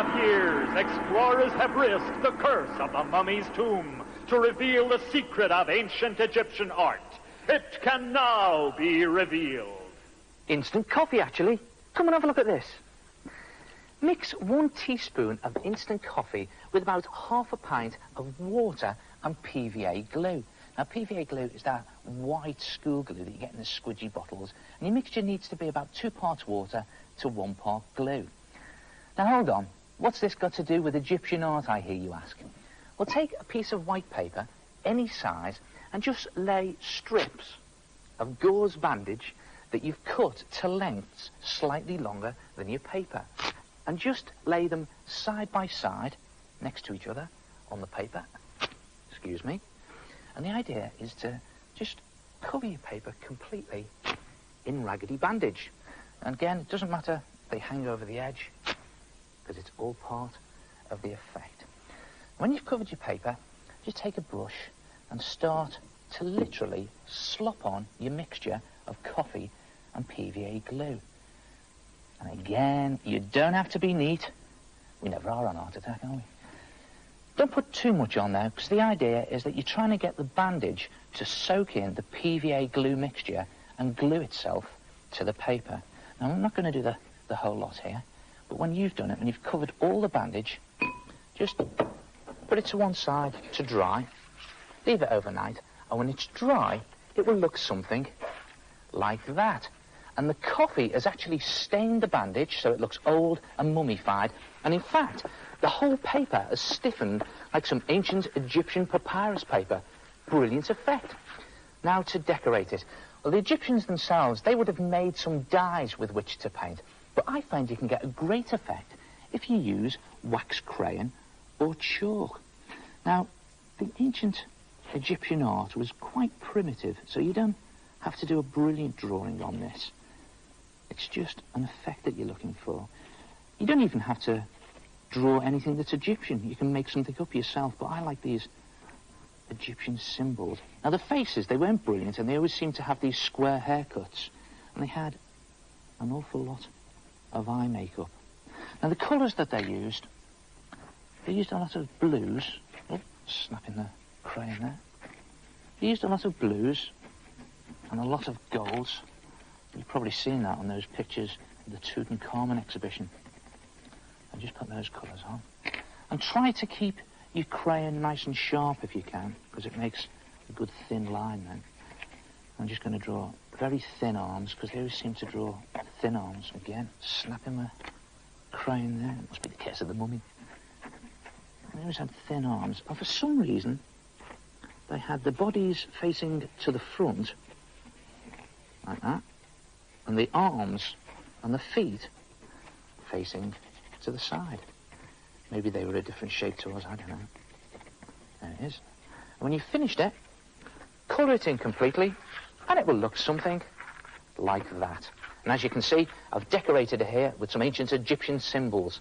2.5 years, explorers have risked the curse of the mummy's tomb to reveal the secret of ancient Egyptian art. It can now be revealed. Instant coffee, actually. Come and have a look at this. Mix 1 teaspoon of instant coffee with about half a pint of water and PVA glue. Now, PVA glue is that white school glue that you get in the squidgy bottles, and your mixture needs to be about 2 parts water to 1 part glue. Now, hold on. What's this got to do with Egyptian art, I hear you ask? Well, take a piece of white paper, any size, and just lay strips of gauze bandage that you've cut to lengths slightly longer than your paper. And just lay them side by side next to each other on the paper. Excuse me. And the idea is to just cover your paper completely in raggedy bandage. And again, it doesn't matter if they hang over the edge, because it's all part of the effect. When you've covered your paper, just take a brush and start to literally slop on your mixture of coffee and PVA glue. And again, you don't have to be neat. We never are on Art Attack, are we? Don't put too much on there, because the idea is that you're trying to get the bandage to soak in the PVA glue mixture and glue itself to the paper. Now, I'm not going to do the whole lot here, but when you've done it, when you've covered all the bandage, just put it to one side to dry, leave it overnight, and when it's dry, it will look something like that. And the coffee has actually stained the bandage so it looks old and mummified. And in fact, the whole paper has stiffened like some ancient Egyptian papyrus paper. Brilliant effect. Now to decorate it. Well, the Egyptians themselves, they would have made some dyes with which to paint. But I find you can get a great effect if you use wax crayon or chalk. Now, the ancient Egyptian art was quite primitive, so you don't have to do a brilliant drawing on this. It's just an effect that you're looking for. You don't even have to draw anything that's Egyptian. You can make something up yourself, but I like these Egyptian symbols. Now, the faces, they weren't brilliant, and they always seemed to have these square haircuts, and they had an awful lot of eye makeup. Now, the colours that they used a lot of blues. Oh, snapping the crayon there. They used a lot of blues and a lot of golds. You've probably seen that on those pictures of the Tutankhamun exhibition. And just put those colours on. And try to keep your crayon nice and sharp if you can, because it makes a good thin line then. I'm just going to draw very thin arms, because they always seem to draw thin arms. Again, snapping my crayon there. It must be the case of the mummy. They always had thin arms. And for some reason, they had the bodies facing to the front, like that, and the arms and the feet facing to the side. Maybe they were a different shape to us, I don't know. There it is. And when you've finished it, colour it in completely, and it will look something like that. And as you can see, I've decorated it here with some ancient Egyptian symbols.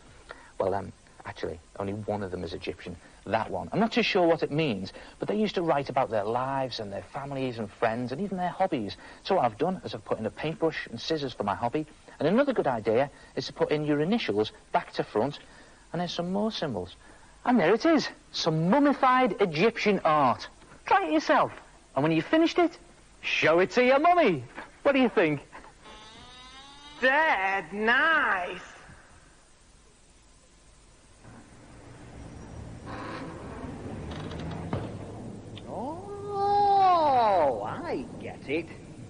Well, actually, only one of them is Egyptian, that one. I'm not too sure what it means, but they used to write about their lives and their families and friends and even their hobbies. So what I've done is I've put in a paintbrush and scissors for my hobby. And another good idea is to put in your initials back to front, and there's some more symbols. And there it is, some mummified Egyptian art. Try it yourself. And when you've finished it, show it to your mummy. What do you think? Dad, nice. Oh, I get it.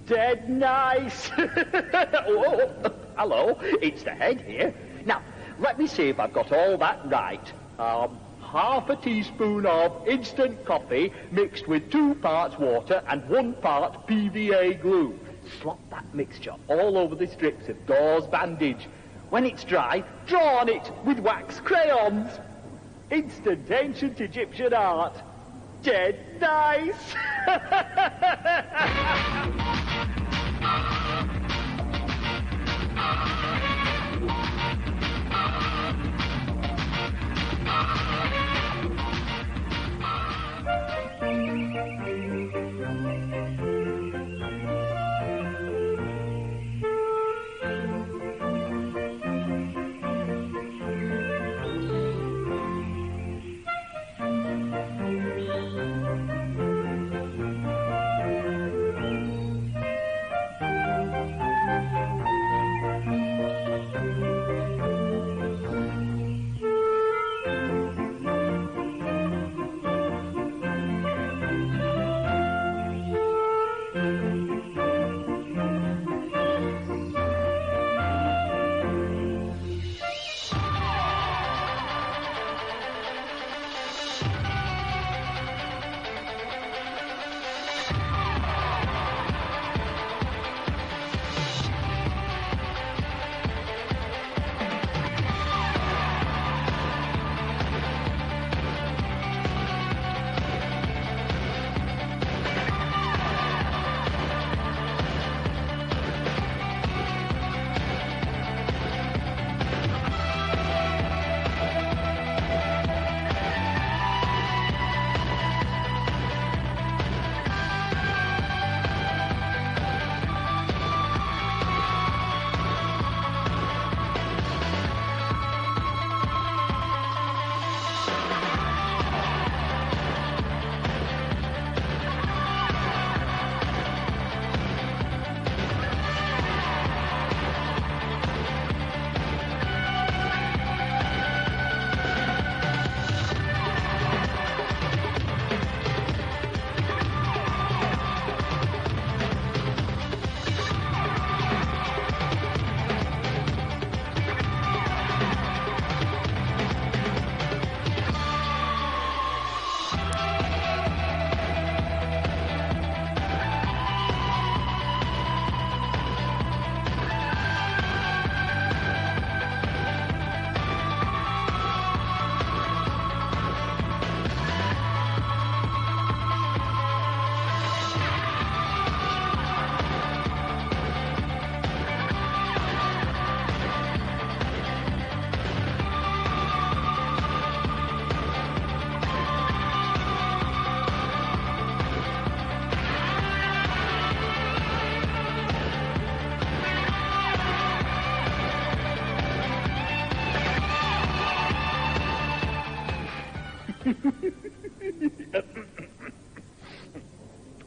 Dead nice. Oh, hello, it's the head here. Now, let me see if I've got all that right. Half a teaspoon of instant coffee mixed with 2 parts water and 1 part PVA glue. Slop that mixture all over the strips of gauze bandage. When it's dry, draw on it with wax crayons. Instant ancient Egyptian art. Dead nice.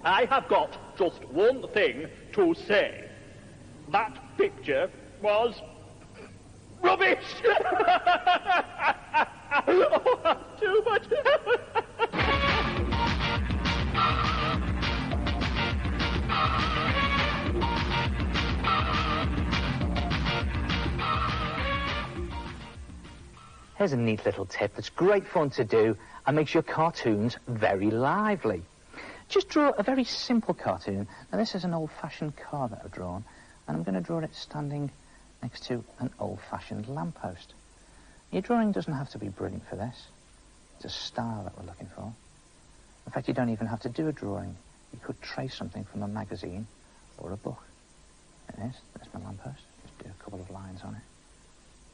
I have got just one thing to say. That picture was rubbish! Oh, too much. Here's a neat little tip that's great fun to do and makes your cartoons very lively. Just draw a very simple cartoon. Now this is an old-fashioned car that I've drawn, and I'm going to draw it standing next to an old-fashioned lamppost. Your drawing doesn't have to be brilliant for this. It's a style that we're looking for. In fact, you don't even have to do a drawing. You could trace something from a magazine or a book. There it is. There's my lamppost. Just do a couple of lines on it,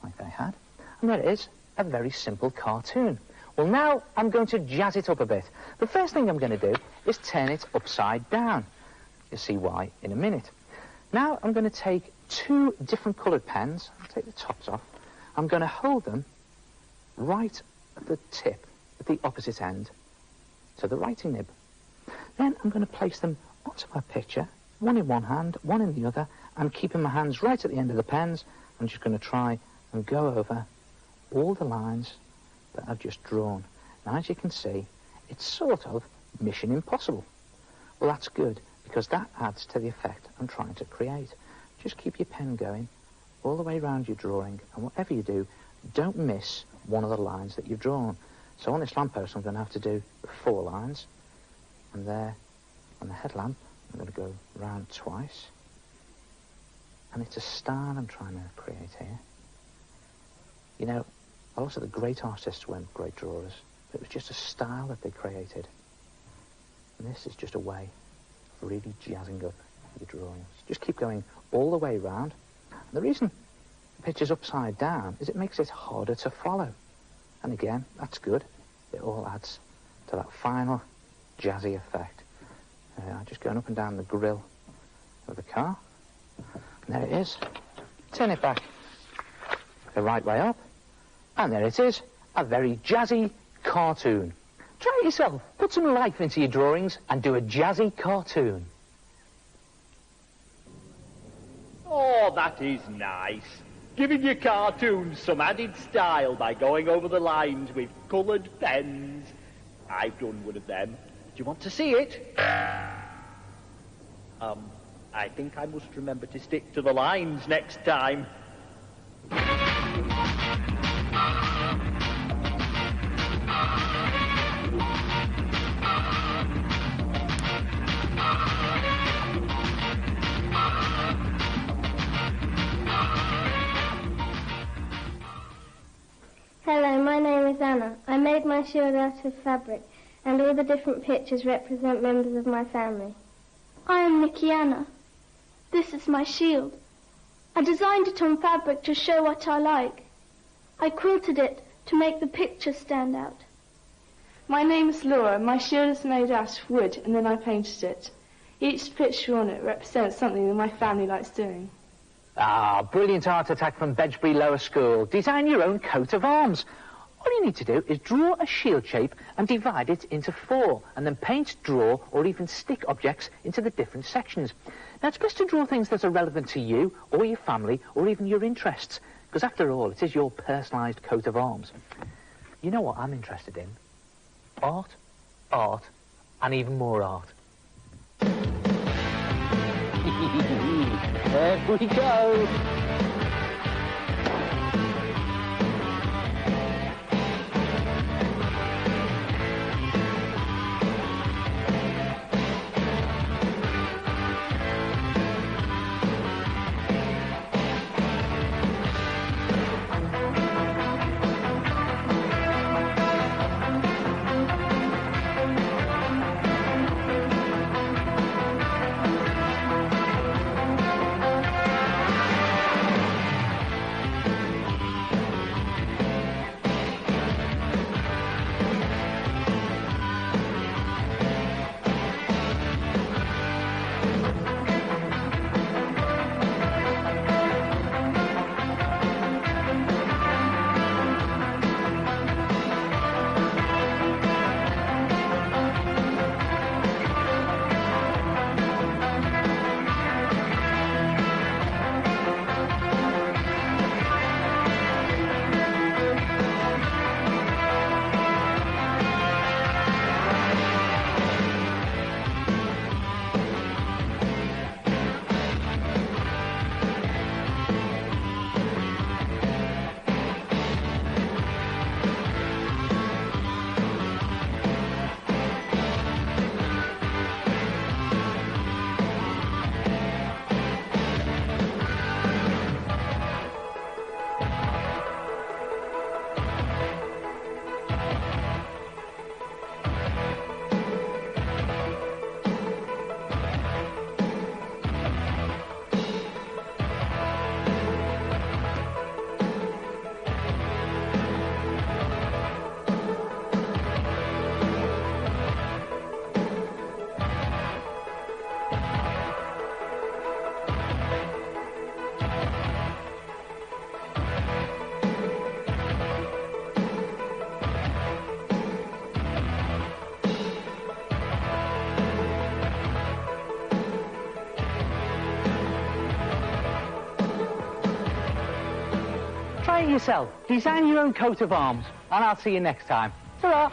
like they had. And there it is, a very simple cartoon. Well, now I'm going to jazz it up a bit. The first thing I'm going to do is turn it upside down. You'll see why in a minute. Now I'm going to take two different coloured pens. I'll take the tops off. I'm going to hold them right at the tip, at the opposite end, to the writing nib. Then I'm going to place them onto my picture, one in one hand, one in the other, and keeping my hands right at the end of the pens, I'm just going to try and go over all the lines that I've just drawn. Now, as you can see, it's sort of mission impossible. Well, that's good, because that adds to the effect I'm trying to create. Just keep your pen going all the way around your drawing, and whatever you do, don't miss one of the lines that you've drawn. So on this lamppost, I'm going to have to do 4 lines, and there on the headlamp, I'm going to go round twice, and it's a style I'm trying to create here. You know, a lot of the great artists weren't great drawers. It was just a style that they created. And this is just a way of really jazzing up your drawings. Just keep going all the way round. And the reason the picture's upside down is it makes it harder to follow. And again, that's good. It all adds to that final jazzy effect. Just going up and down the grille of the car. And there it is. Turn it back the right way up. And there it is, a very jazzy cartoon. Try it yourself. Put some life into your drawings and do a jazzy cartoon. Oh, that is nice. Giving your cartoons some added style by going over the lines with coloured pens. I've done one of them. Do you want to see it? I think I must remember to stick to the lines next time. Hello, my name is Anna. I made my shield out of fabric, and all the different pictures represent members of my family. I am Nikki Anna. This is my shield. I designed it on fabric to show what I like. I quilted it to make the picture stand out. My name is Laura. My shield is made out of wood, and then I painted it. Each picture on it represents something that my family likes doing. Ah, brilliant art attack from Bedgebury Lower School. Design your own coat of arms. All you need to do is draw a shield shape and divide it into 4, and then paint, draw, or even stick objects into the different sections. Now, it's best to draw things that are relevant to you, or your family, or even your interests, because after all, it is your personalised coat of arms. You know what I'm interested in? Art, art, and even more art. There we go. Try it yourself. Design your own coat of arms. And I'll see you next time. Ta-ra!